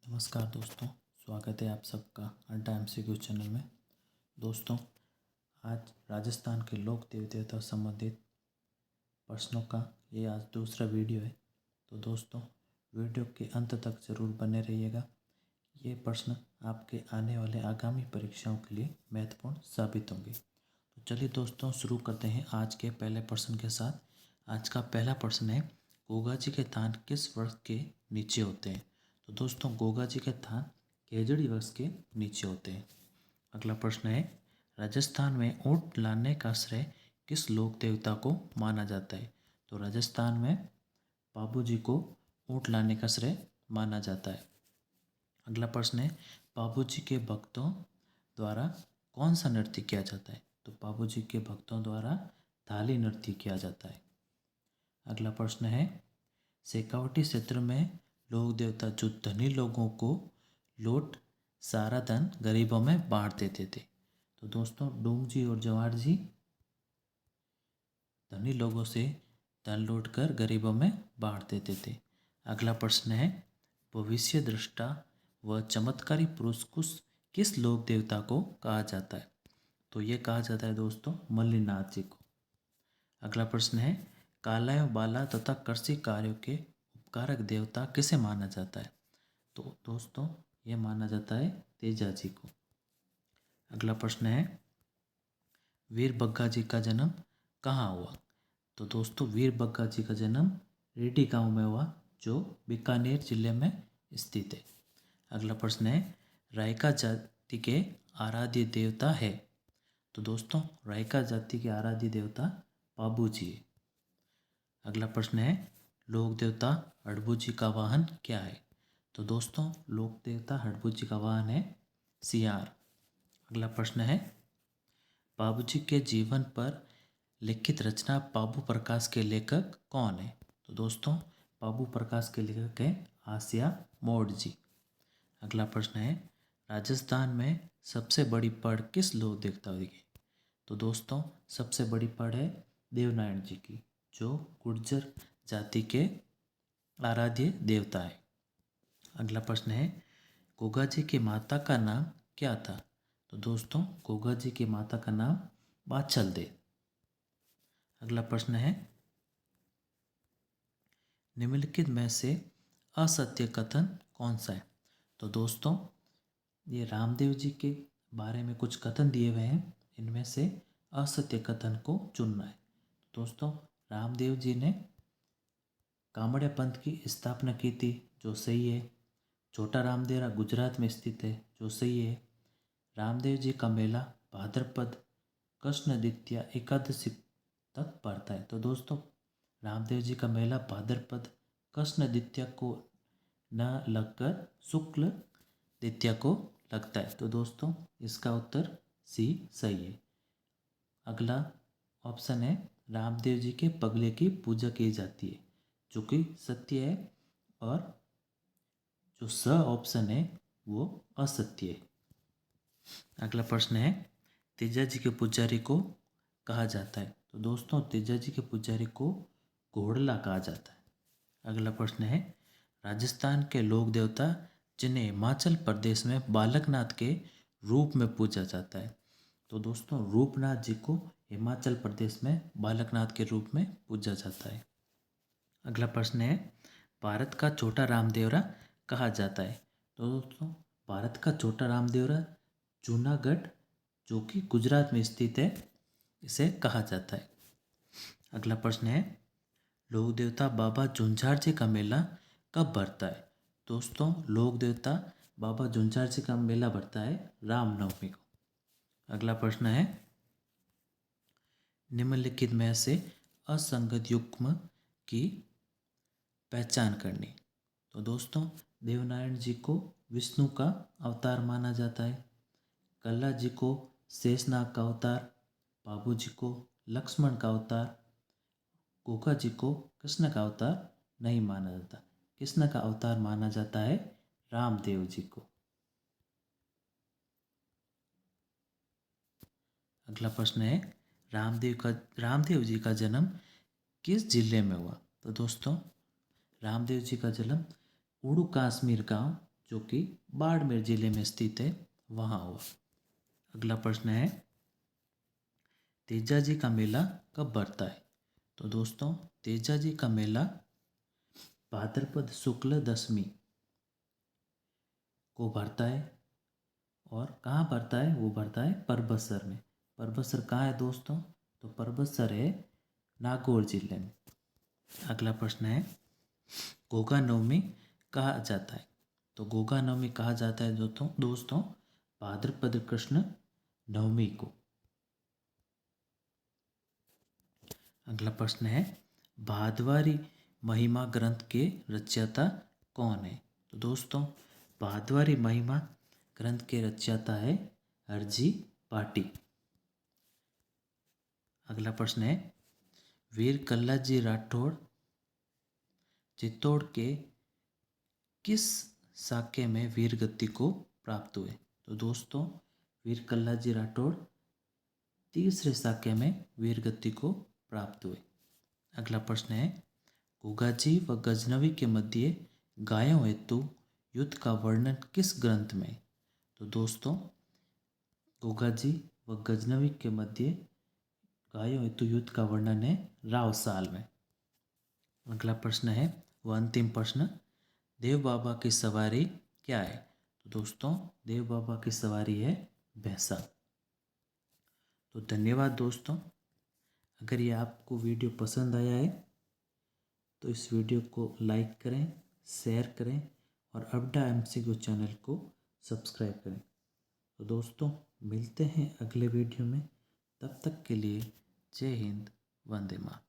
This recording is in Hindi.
नमस्कार दोस्तों, स्वागत है आप सबका अड्डा एमसीक्यू चैनल में। दोस्तों, आज राजस्थान के लोक देवता संबंधित प्रश्नों का ये आज दूसरा वीडियो है। तो दोस्तों, वीडियो के अंत तक ज़रूर बने रहिएगा। ये प्रश्न आपके आने वाले आगामी परीक्षाओं के लिए महत्वपूर्ण साबित होंगे। तो चलिए दोस्तों, शुरू करते हैं आज के पहले प्रश्न के साथ। आज का पहला प्रश्न है, गोगा जी के थान किस वर्ष के नीचे होते हैं? तो दोस्तों, गोगा जी के थान खेजड़ी वर्ष के नीचे होते हैं। अगला प्रश्न है, राजस्थान में ऊंट लाने का श्रेय किस लोक देवता को माना जाता है? तो राजस्थान में बाबू जी को ऊंट लाने का श्रेय माना जाता है। अगला प्रश्न है, बाबू जी के भक्तों द्वारा कौन सा नृत्य किया जाता है? तो बाबू जी के भक्तों द्वारा थाली नृत्य किया जाता है। अगला प्रश्न है, शेखावटी क्षेत्र में लोक देवता जो धनी लोगों को लूट सारा धन गरीबों में बांट देते थे। तो दोस्तों, डूंग जी और जवाहर जी धनी लोगों से धन लूट कर गरीबों में बांट देते थे। अगला प्रश्न है, भविष्य दृष्टा व चमत्कारी पुरुष किस लोक देवता को कहा जाता है? तो ये कहा जाता है दोस्तों मल्लीनाथ जी को। अगला प्रश्न है, काला एवं बाला तथा कृषि कार्यों के उपकारक देवता किसे माना जाता है? तो दोस्तों, ये माना जाता है तेजा जी को। अगला प्रश्न है, वीर बग्गा जी का जन्म कहाँ हुआ? तो दोस्तों, वीर बग्गा जी का जन्म रेड्डी गांव में हुआ, जो बीकानेर जिले में स्थित है। अगला प्रश्न है, रायका जाति के आराध्य देवता है? तो दोस्तों, रायका जाति के आराध्य देवता बाबू जी है। अगला प्रश्न है, लोक देवता हड़बू जी का वाहन क्या है? तो दोस्तों, लोक देवता हड़बू जी का वाहन है सियार। अगला प्रश्न है, बाबू जी के जीवन पर लिखित रचना बाबू प्रकाश के लेखक कौन है? तो दोस्तों, बाबू प्रकाश के लेखक है आसिया मोड जी। अगला प्रश्न है, राजस्थान में सबसे बड़ी पड़ किस लोक देवता की? तो दोस्तों, सबसे बड़ी पड़ है देवनारायण जी की, जो गुर्जर जाति के आराध्य देवता है। अगला प्रश्न है, गोगा जी की माता का नाम क्या था? तो दोस्तों, गोगा जी की माता का नाम बाछल दे। अगला प्रश्न है, निम्नलिखित में से असत्य कथन कौन सा है? तो दोस्तों, ये रामदेव जी के बारे में कुछ कथन दिए हुए हैं, इनमें से असत्य कथन को चुनना है। दोस्तों, रामदेव जी ने कामड़िया पंथ की स्थापना की थी, जो सही है। छोटा रामदेवरा गुजरात में स्थित है, जो सही है। रामदेव जी का मेला भाद्रपद कृष्ण द्वितीया एकादशी तक पड़ता है। तो दोस्तों, रामदेव जी का मेला भाद्रपद कृष्ण द्वितीया को न लगकर शुक्ल द्वितीया को लगता है। तो दोस्तों, इसका उत्तर सी सही है। अगला ऑप्शन है, रामदेव जी के पगले की पूजा की जाती है, जो कि सत्य है। और जो स ऑप्शन है वो असत्य है। अगला प्रश्न है, तेजा जी के पुजारी को कहा जाता है? तो दोस्तों, तेजा जी के पुजारी को घोड़ला कहा जाता है। अगला प्रश्न है, राजस्थान के लोक देवता जिन्हें हिमाचल प्रदेश में बालकनाथ के रूप में पूजा जाता है? तो दोस्तों, रूपनाथ जी को हिमाचल प्रदेश में बालकनाथ के रूप में पूजा जाता है। अगला प्रश्न है, भारत का छोटा रामदेवरा कहा जाता है? तो दोस्तों, भारत का छोटा रामदेवरा जूनागढ़, जो कि गुजरात में स्थित है, इसे कहा जाता है। अगला प्रश्न है, लोक देवता बाबा झुंझार जी का मेला कब भरता है? दोस्तों, लोक देवता बाबा झुंझार जी का मेला भरता है रामनवमी को। अगला प्रश्न है, निम्नलिखित में से असंगत युग्म की पहचान करनी। तो दोस्तों, देवनारायण जी को विष्णु का अवतार माना जाता है। कल्ला जी को शेषनाग का अवतार, बाबू जी को लक्ष्मण का अवतार, गोगा जी को कृष्ण का अवतार नहीं माना जाता। कृष्ण का अवतार माना जाता है रामदेव जी को। अगला प्रश्न है, रामदेव जी का जन्म किस जिले में हुआ? तो दोस्तों, रामदेव जी का जन्म उड़ू कश्मीर गांव, जो कि बाड़मेर जिले में स्थित है वहाँ हुआ। अगला प्रश्न है तेजाजी का मेला कब भरता है? तो दोस्तों तेजाजी का मेला भाद्रपद शुक्ल दशमी को भरता है। और कहाँ भरता है? वो भरता है परबतसर में। परबतसर कहाँ है दोस्तों? तो परबतसर है नागौर जिले में। अगला प्रश्न है गोगा नवमी कहा जाता है? तो गोगा नवमी कहा जाता है दोस्तों भाद्रपद कृष्ण नवमी को। अगला प्रश्न है भादवारी महिमा ग्रंथ के रचयिता कौन है? तो दोस्तों भादवारी महिमा ग्रंथ के रचयिता है हरजी पाटी। अगला प्रश्न है वीर कल्लाजी राठौड़ चित्तौड़ के किस साके में वीर गति को प्राप्त हुए? तो दोस्तों वीर कल्लाजी राठौड़ तीसरे साके में वीर गति को प्राप्त हुए। अगला प्रश्न है गुगाजी व गजनवी के मध्य गायों हेतु युद्ध का वर्णन किस ग्रंथ में? तो दोस्तों गुगाजी व गजनवी के मध्य गायों हेतु युद्ध का वर्णन है रावसाल में। अगला प्रश्न है वह अंतिम प्रश्न देव बाबा की सवारी क्या है? तो दोस्तों देव बाबा की सवारी है भैंसा। तो धन्यवाद दोस्तों। अगर ये आपको वीडियो पसंद आया है तो इस वीडियो को लाइक करें, शेयर करें और अब्डा एमसीक्यू चैनल को सब्सक्राइब करें। तो दोस्तों मिलते हैं अगले वीडियो में। तब तक के लिए जय हिंद, वंदे मातरम।